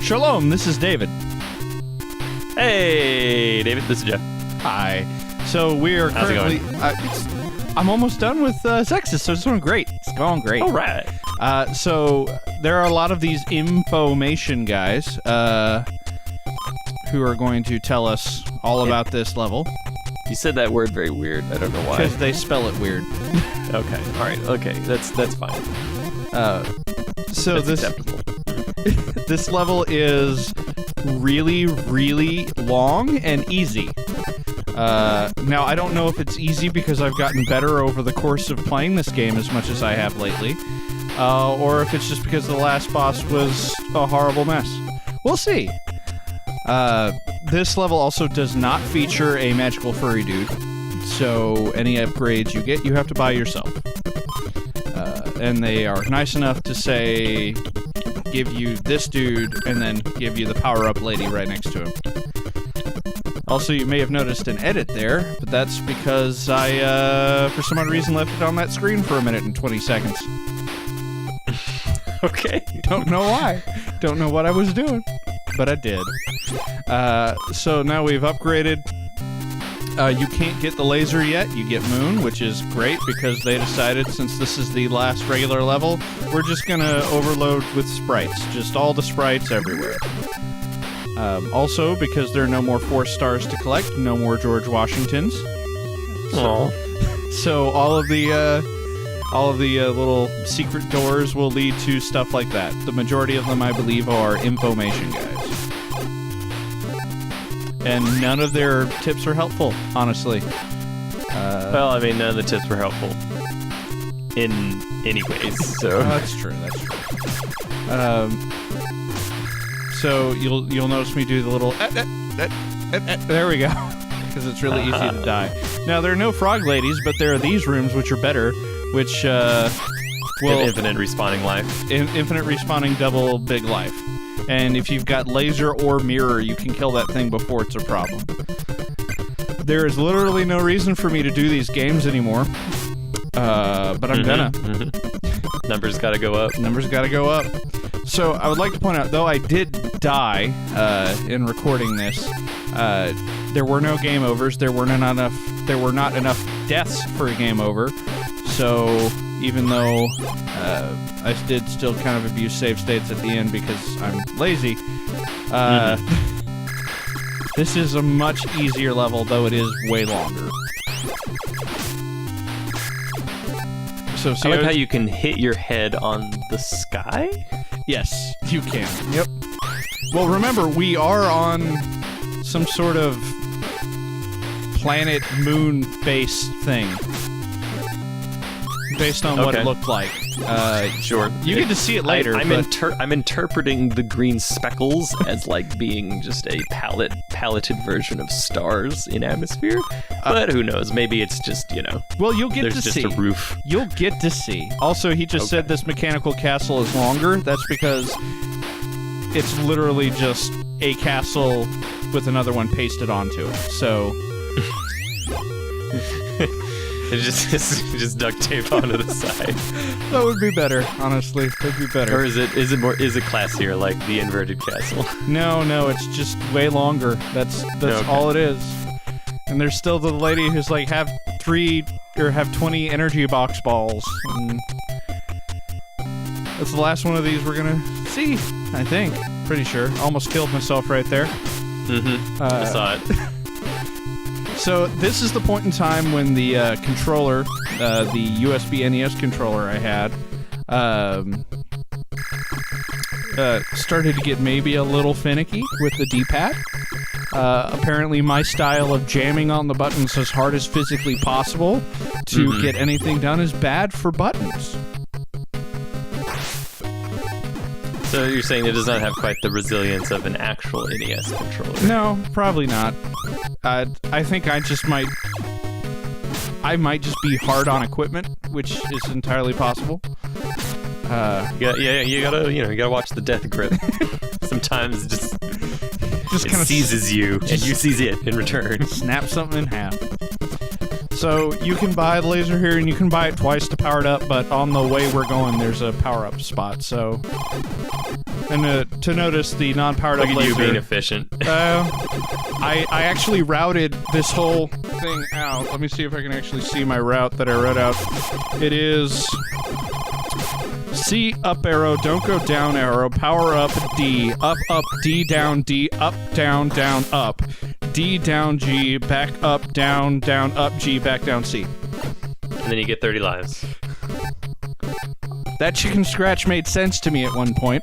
Shalom, this is David. Hey, David, this is Jeff. Hi. So we are How's currently... it going? I'm almost done with Xexyz, so it's doing great. It's going great. All right. So there are a lot of these information guys who are going to tell us all about this level. You said that word very weird. I don't know why. Because they spell it weird. Okay. All right. Okay. That's fine. So That's acceptable. this level is really, really long and easy. Now, I don't know if it's easy because I've gotten better over the course of playing this game as much as I have lately, or if it's just because the last boss was a horrible mess. We'll see. This level also does not feature a magical furry dude, so any upgrades you get, you have to buy yourself. And they are nice enough to say, give you this dude, and then give you the power-up lady right next to him. Also, you may have noticed an edit there, but that's because I, for some odd reason, left it on that screen for 1 minute and 20 seconds. Okay. Don't know why. Don't know what I was doing, but I did. So now we've upgraded. You can't get the laser yet. You get Moon, which is great because they decided since this is the last regular level, we're just going to overload with sprites. Just all the sprites everywhere. Also, because there are no more 4 stars to collect, no more George Washingtons. So all of the little secret doors will lead to stuff like that. The majority of them, I believe, are information guys. And none of their tips are helpful, honestly. Well, I mean, none of the tips were helpful in any ways, so... That's true, that's true. So you'll notice me do the little... there we go. Because it's really easy to die. Now, there are no frog ladies, but there are these rooms, which are better, which will... Infinite respawning life. Infinite respawning double big life. And if you've got laser or mirror, you can kill that thing before it's a problem. There is literally no reason for me to do these games anymore. But I'm gonna. Mm-hmm. Numbers gotta go up. Numbers gotta go up. So I would like to point out, though I did die in recording this, there were no game overs. There were not enough deaths for a game over. So even though I did still kind of abuse save states at the end because I'm lazy, this is a much easier level, though it is way longer. So I like how you can hit your head on the sky? Yes, you can. Yep. Well, remember, we are on some sort of planet moon-based thing. Based on what it looked like. Sure. You get to see it later. I'm interpreting the green speckles as like being just a paletted version of stars in atmosphere. But who knows? Maybe it's just, Well, you'll get to see. There's just a roof. You'll get to see. Also, he just said this mechanical castle is longer. That's because it's literally just a castle with another one pasted onto it. So... It's just duct tape onto the side. That would be better, honestly. That'd be better. Or is it classier, like the inverted castle? No, it's just way longer. That's all it is. And there's still the lady who's like have 20 energy box balls. And that's the last one of these we're gonna see, I think. Pretty sure. Almost killed myself right there. Mm-hmm. I saw it. So this is the point in time when the controller, the USB NES controller I had, started to get maybe a little finicky with the D-pad. Apparently my style of jamming on the buttons as hard as physically possible to get anything done is bad for buttons. So you're saying it does not have quite the resilience of an actual NES controller? No, probably not. I think I might just be hard on equipment, which is entirely possible. You gotta watch the death grip. Sometimes it just kind of seizes you, and you seize it in return. Snap something in half. So you can buy the laser here, and you can buy it twice to power it up, but on the way we're going, there's a power-up spot, so... And to notice the non-powered up Look at laser. you being efficient. I actually routed this whole thing out. Let me see if I can actually see my route that I wrote out. It is C, up arrow, don't go down arrow, power up, D, up, D, up, down, up, D, down, G, back up, down, up, G, back down, C. And then you get 30 lives. That chicken scratch made sense to me at one point.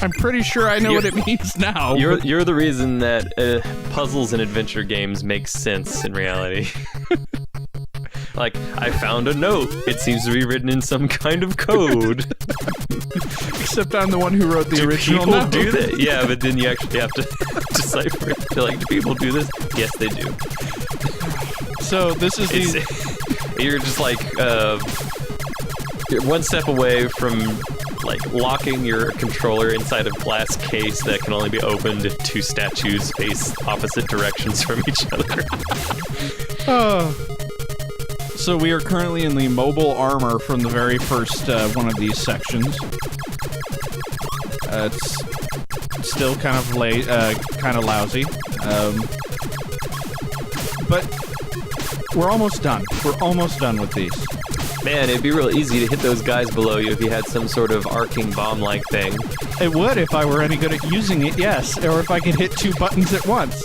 I'm pretty sure I know what it means now. You're the reason that puzzles in adventure games make sense in reality. Like, I found a note. It seems to be written in some kind of code. Except I'm the one who wrote the original people note. do that? Yeah, but then you actually have to decipher it. You're like, do people do this? Yes, they do. So this is You're just like, you're one step away from like locking your controller inside a glass case that can only be opened if two statues face opposite directions from each other. So we are currently in the mobile armor from the very first one of these sections. It's still kind of lousy, but we're almost done. We're almost done with these. Man, it'd be real easy to hit those guys below you if you had some sort of arcing bomb-like thing. It would if I were any good at using it, yes, or if I could hit two buttons at once.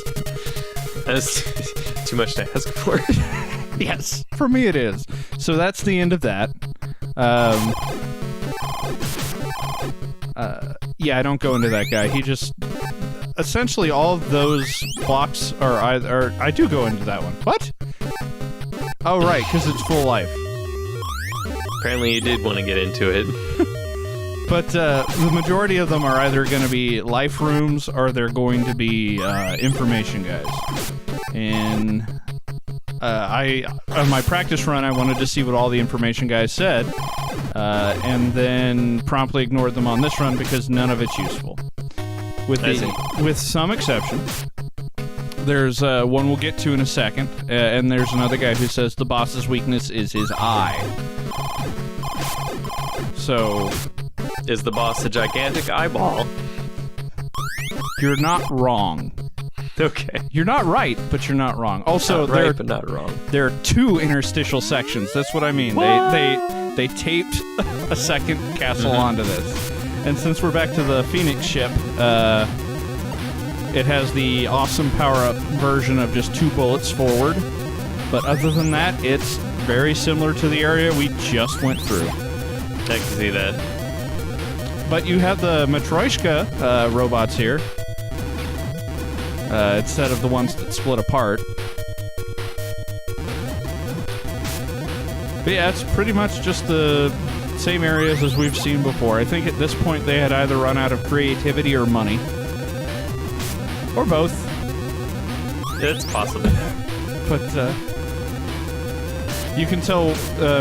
That's too much to ask for. Yes, for me it is. So that's the end of that. Yeah, I don't go into that guy. He just... Essentially, all of those blocks are either... I do go into that one. What? Oh, right, because it's full life. Apparently you did want to get into it. But the majority of them are either going to be life rooms or they're going to be information guys. And... on my practice run, I wanted to see what all the information guys said, and then promptly ignored them on this run because none of it's useful. With some exceptions. There's one we'll get to in a second, and there's another guy who says the boss's weakness is his eye. So... Is the boss a gigantic eyeball? You're not wrong. Okay. You're not right, but you're not wrong. Also, not right, but not wrong. There are two interstitial sections. That's what I mean. What? They taped a second castle onto this. And since we're back to the Phoenix ship, it has the awesome power-up version of just 2 bullets forward. But other than that, it's very similar to the area we just went through. I can see that. But you have the Matryoshka robots here. Instead of the ones that split apart. But yeah, it's pretty much just the same areas as we've seen before. I think at this point they had either run out of creativity or money. Or both. It's possible. But you can tell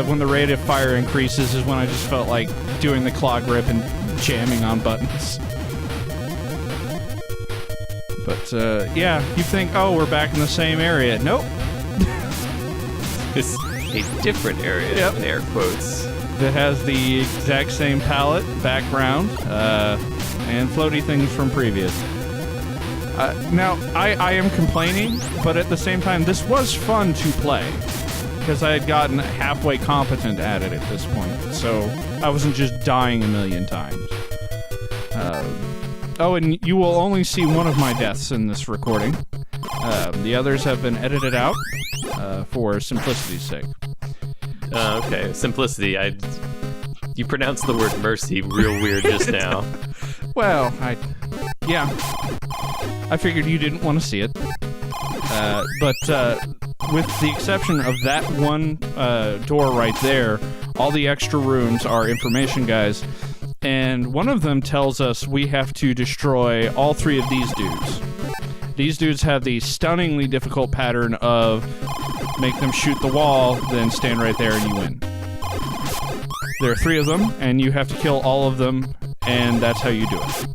when the rate of fire increases is when I just felt like doing the claw grip and jamming on buttons. But, yeah, you think, oh, we're back in the same area. Nope. It's a different area, in air quotes. That has the exact same palette, background, and floaty things from previous. Now, I am complaining, but at the same time, this was fun to play. Because I had gotten halfway competent at it at this point. So, I wasn't just dying a million times. Oh, and you will only see one of my deaths in this recording. The others have been edited out for simplicity's sake. Okay, simplicity. You pronounced the word mercy real weird just now. Well, yeah. I figured you didn't want to see it. But with the exception of that one door right there, all the extra rooms are information guys. And one of them tells us we have to destroy all 3 of these dudes. These dudes have the stunningly difficult pattern of make them shoot the wall, then stand right there and you win. There are 3 of them, and you have to kill all of them, and that's how you do it.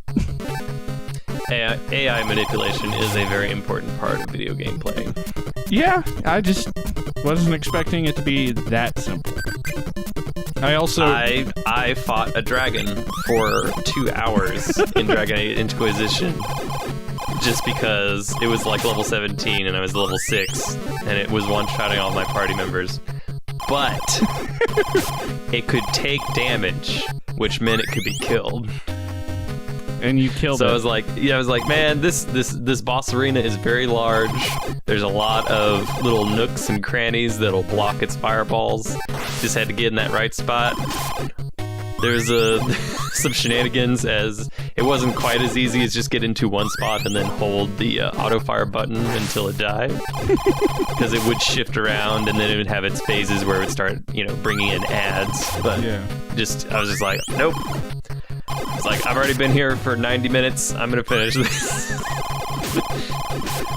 AI manipulation is a very important part of video game playing. Yeah, I just wasn't expecting it to be that simple. I fought a dragon for 2 hours in Dragon Age Inquisition. Just because it was like level 17 and I was level 6, and it was one-shotting all my party members. But it could take damage, which meant it could be killed. And you killed it. So I was like, man, this boss arena is very large. There's a lot of little nooks and crannies that'll block its fireballs. Just had to get in that right spot. There's some shenanigans, as it wasn't quite as easy as just get into one spot and then hold the auto fire button until it died, because it would shift around and then it would have its phases where it would start, bringing in ads. But I was just like, nope. It's like, I've already been here for 90 minutes. I'm gonna finish this.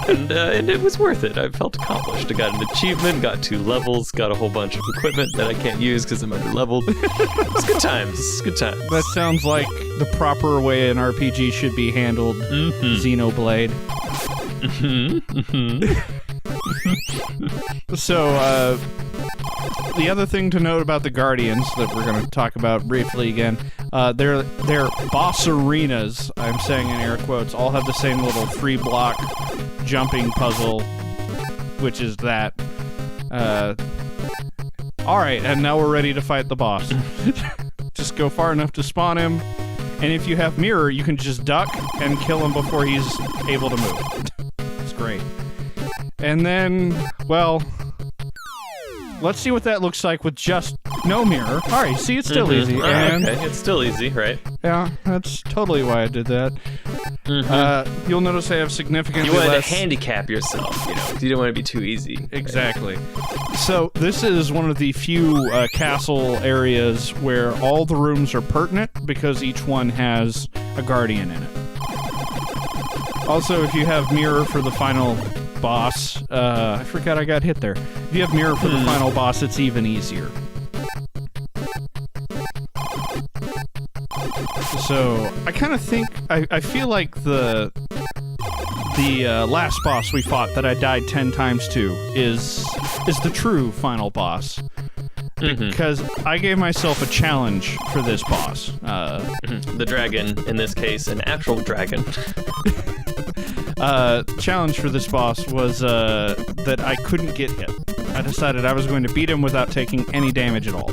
And it was worth it. I felt accomplished. I got an achievement, got 2 levels, got a whole bunch of equipment that I can't use because I'm under-leveled. It's good times. It's good times. That sounds like the proper way an RPG should be handled. Xenoblade. So, the other thing to note about the Guardians that we're going to talk about briefly again, their boss arenas, I'm saying in air quotes, all have the same little 3-block jumping puzzle, which is that. Alright, and now we're ready to fight the boss. Just go far enough to spawn him, and if you have mirror, you can just duck and kill him before he's able to move. It's great. And then, well, let's see what that looks like with just no mirror. Alright, see, it's still easy. And okay, it's still easy, right? Yeah, that's totally why I did that. You'll notice I have significantly You wanted less... to handicap yourself, because you don't want to be too easy. Exactly. So, this is one of the few castle areas where all the rooms are pertinent, because each one has a guardian in it. Also, if you have mirror for the final boss, I forgot I got hit there. If you have mirror for the final boss, it's even easier. So, I kind of think, I feel like the last boss we fought that I died 10 times to is the true final boss. Because I gave myself a challenge for this boss. The dragon, in this case, an actual dragon. Challenge for this boss was that I couldn't get hit. I decided I was going to beat him without taking any damage at all.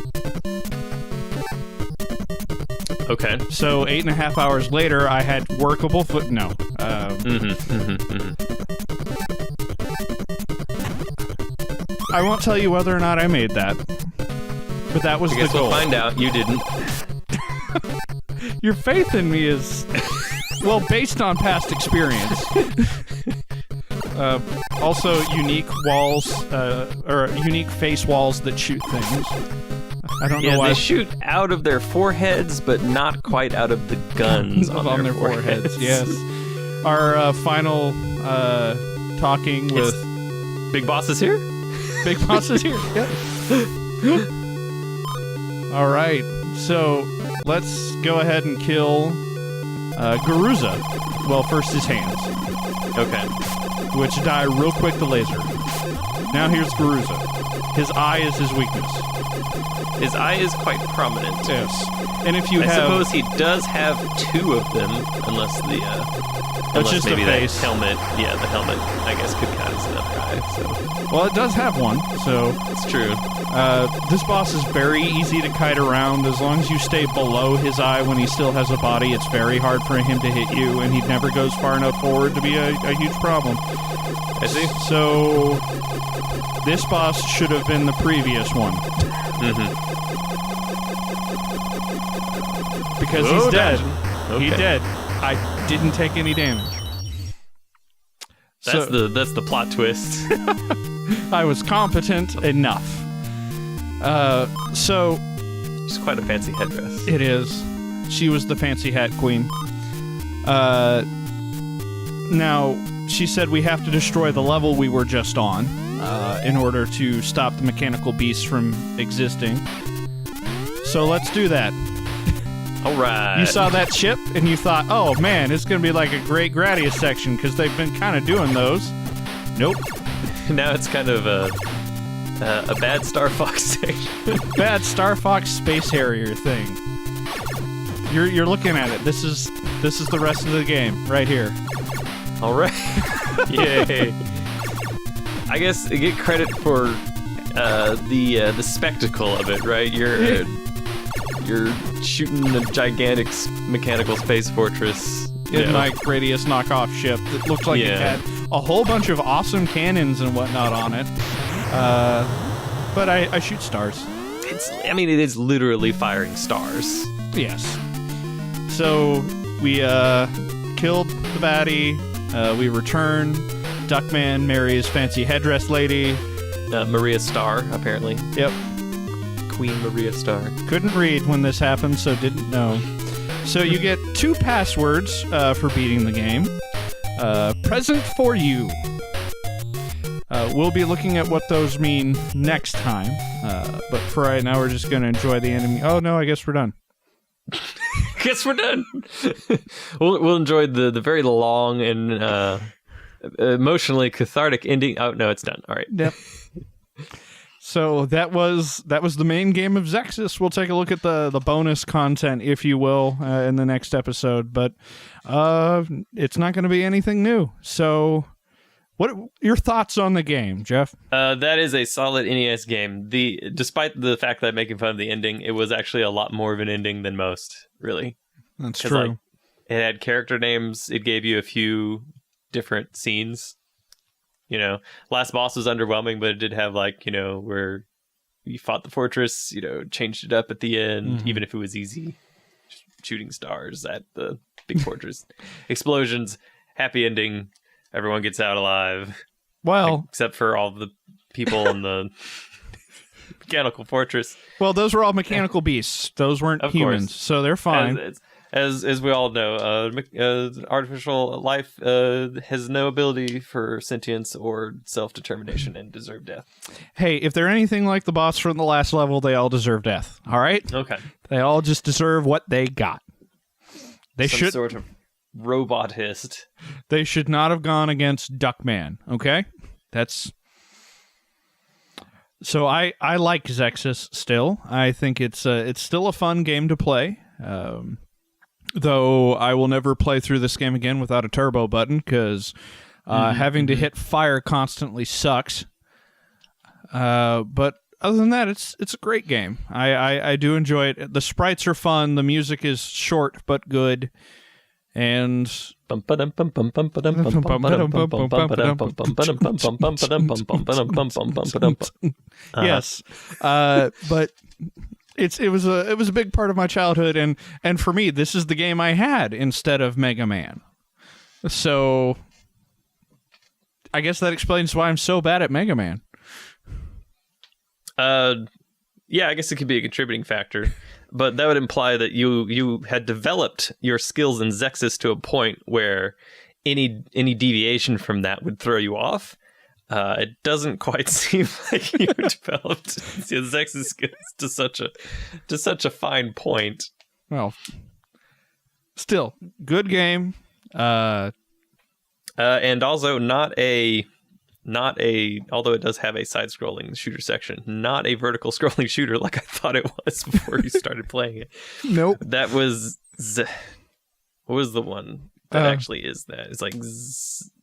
Okay. So 8.5 hours later, I had workable foot. No. I won't tell you whether or not I made that, but that was the goal. We'll find out. You didn't. Your faith in me is, well, based on past experience. Also, unique walls, or unique face walls that shoot things. I don't know why. They shoot out of their foreheads, but not quite out of the guns on their foreheads. Yes. Our final talking with... Big Boss is here? Big Boss is here, yep. Alright, so let's go ahead and kill Goruza. Well, first his hands. Okay. Which die real quick to laser. Now here's Goruza. His eye is his weakness. His eye is quite prominent. Yes. And if you I suppose he does have 2 of them, unless the that's just maybe the face. That helmet. Yeah, the helmet, I guess, could count as another eye. So. Well, it does have one, so it's true. This boss is very easy to kite around. As long as you stay below his eye when he still has a body, it's very hard for him to hit you, and he never goes far enough forward to be a huge problem. I see. So this boss should have been the previous one. Because he's dead. Okay. He's dead. I didn't take any damage. That's the plot twist. I was competent enough. So she's quite a fancy headdress. It is. She was the fancy hat queen. Now, she said we have to destroy the level we were just on in order to stop the mechanical beasts from existing. So let's do that. All right. You saw that ship and you thought, oh man, it's going to be like a great Gradius section because they've been kind of doing those. Nope. Now it's kind of a bad Star Fox station. Bad Star Fox Space Harrier thing. You're looking at it. This is the rest of the game right here. All right. Yay. I guess get credit for the spectacle of it, right? You're shooting a gigantic mechanical space fortress in my Gradius knockoff ship that looks like it had a whole bunch of awesome cannons and whatnot on it. But I shoot stars. It is literally firing stars. Yes. So we killed the baddie. We return. Duckman marries fancy headdress lady. Maria Star, apparently. Yep. Queen Maria Star. Couldn't read when this happened, so didn't know. So you get 2 passwords for beating the game. Present for you. We'll be looking at what those mean next time. But for right now, we're just going to enjoy the enemy. Oh, no, I guess we're done. Guess we're done. We'll enjoy the very long and emotionally cathartic ending. Oh, no, it's done. All right. Yep. So that was the main game of Xexyz. We'll take a look at the bonus content, if you will, in the next episode. But it's not going to be anything new. So what your thoughts on the game, Jeff? That is a solid NES game. Despite the fact that I'm making fun of the ending, it was actually a lot more of an ending than most, really. That's true. It had character names. It gave you a few different scenes. Last boss was underwhelming, but it did have where you fought the fortress, changed it up at the end, even if it was easy. Just shooting stars at the big fortress. Explosions, happy ending, everyone gets out alive. Well, except for all the people in the mechanical fortress. Well, those were all mechanical beasts. Those weren't humans, so they're fine. As we all know, artificial life has no ability for sentience or self-determination and deserve death. Hey, if they're anything like the boss from the last level, they all deserve death. All right? Okay. They all just deserve what they got. Some sort of robotist. They should not have gone against Duckman. Okay, that's. So I like Xexyz still. I think it's still a fun game to play. Though I will never play through this game again without a turbo button, because having to hit fire constantly sucks. But other than that, it's a great game. I do enjoy it. The sprites are fun. The music is short but good. And yes, but it was a big part of my childhood, and for me, this is the game I had instead of Mega Man. So I guess that explains why I'm so bad at Mega Man. Yeah, I guess it could be a contributing factor. But that would imply that you had developed your skills in Xexyz to a point where any deviation from that would throw you off. It doesn't quite seem like you developed your Xexyz skills to such a fine point. Well, still good game. And also not a although it does have a side-scrolling shooter section, not a vertical scrolling shooter like I thought it was before you started playing it. Nope. That was what was the one that actually is that? It's like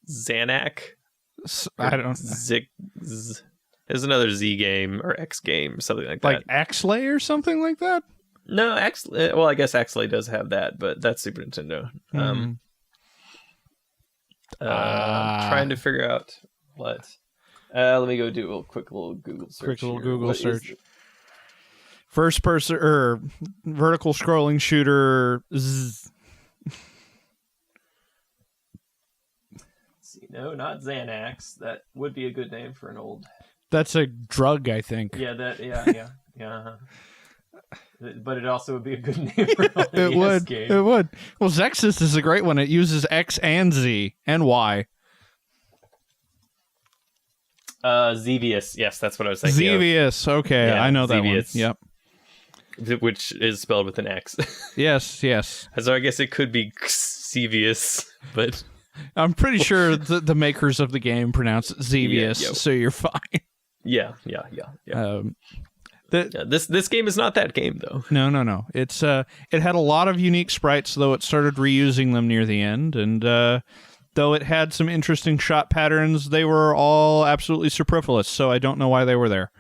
Xanac. I don't know. There's another Z game or X game, something like that. Like Axlay or something like that? No, well, I guess Axlay does have that, but that's Super Nintendo. Trying to figure out what. Let me go do a quick little Google search. Google search. First person or vertical scrolling shooter. See, no, not Xanax. That would be a good name for an old. That's a drug, I think. Yeah, yeah. But it also would be a good name for an old NES game. It would. Well, Xexyz is a great one. It uses X and Z and Y. Xevious. Yes, that's what I was thinking. Xevious. Okay, yeah, I know that Xevious. one. Yep. Which is spelled with an X. Yes. So I guess it could be Xevious, but I'm pretty sure the makers of the game pronounce it Xevious, so you're fine. Yeah. The, Yeah, this game is not that game though. No. It's it had a lot of unique sprites, though it started reusing them near the end, and though it had some interesting shot patterns, they were all absolutely superfluous. So I don't know why they were there.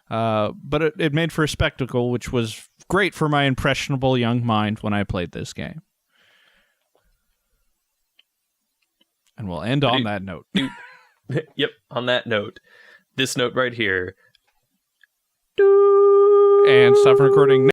But it made for a spectacle, which was great for my impressionable young mind when I played this game. And we'll end on that note. Yep, on that note, this note right here. And stop recording.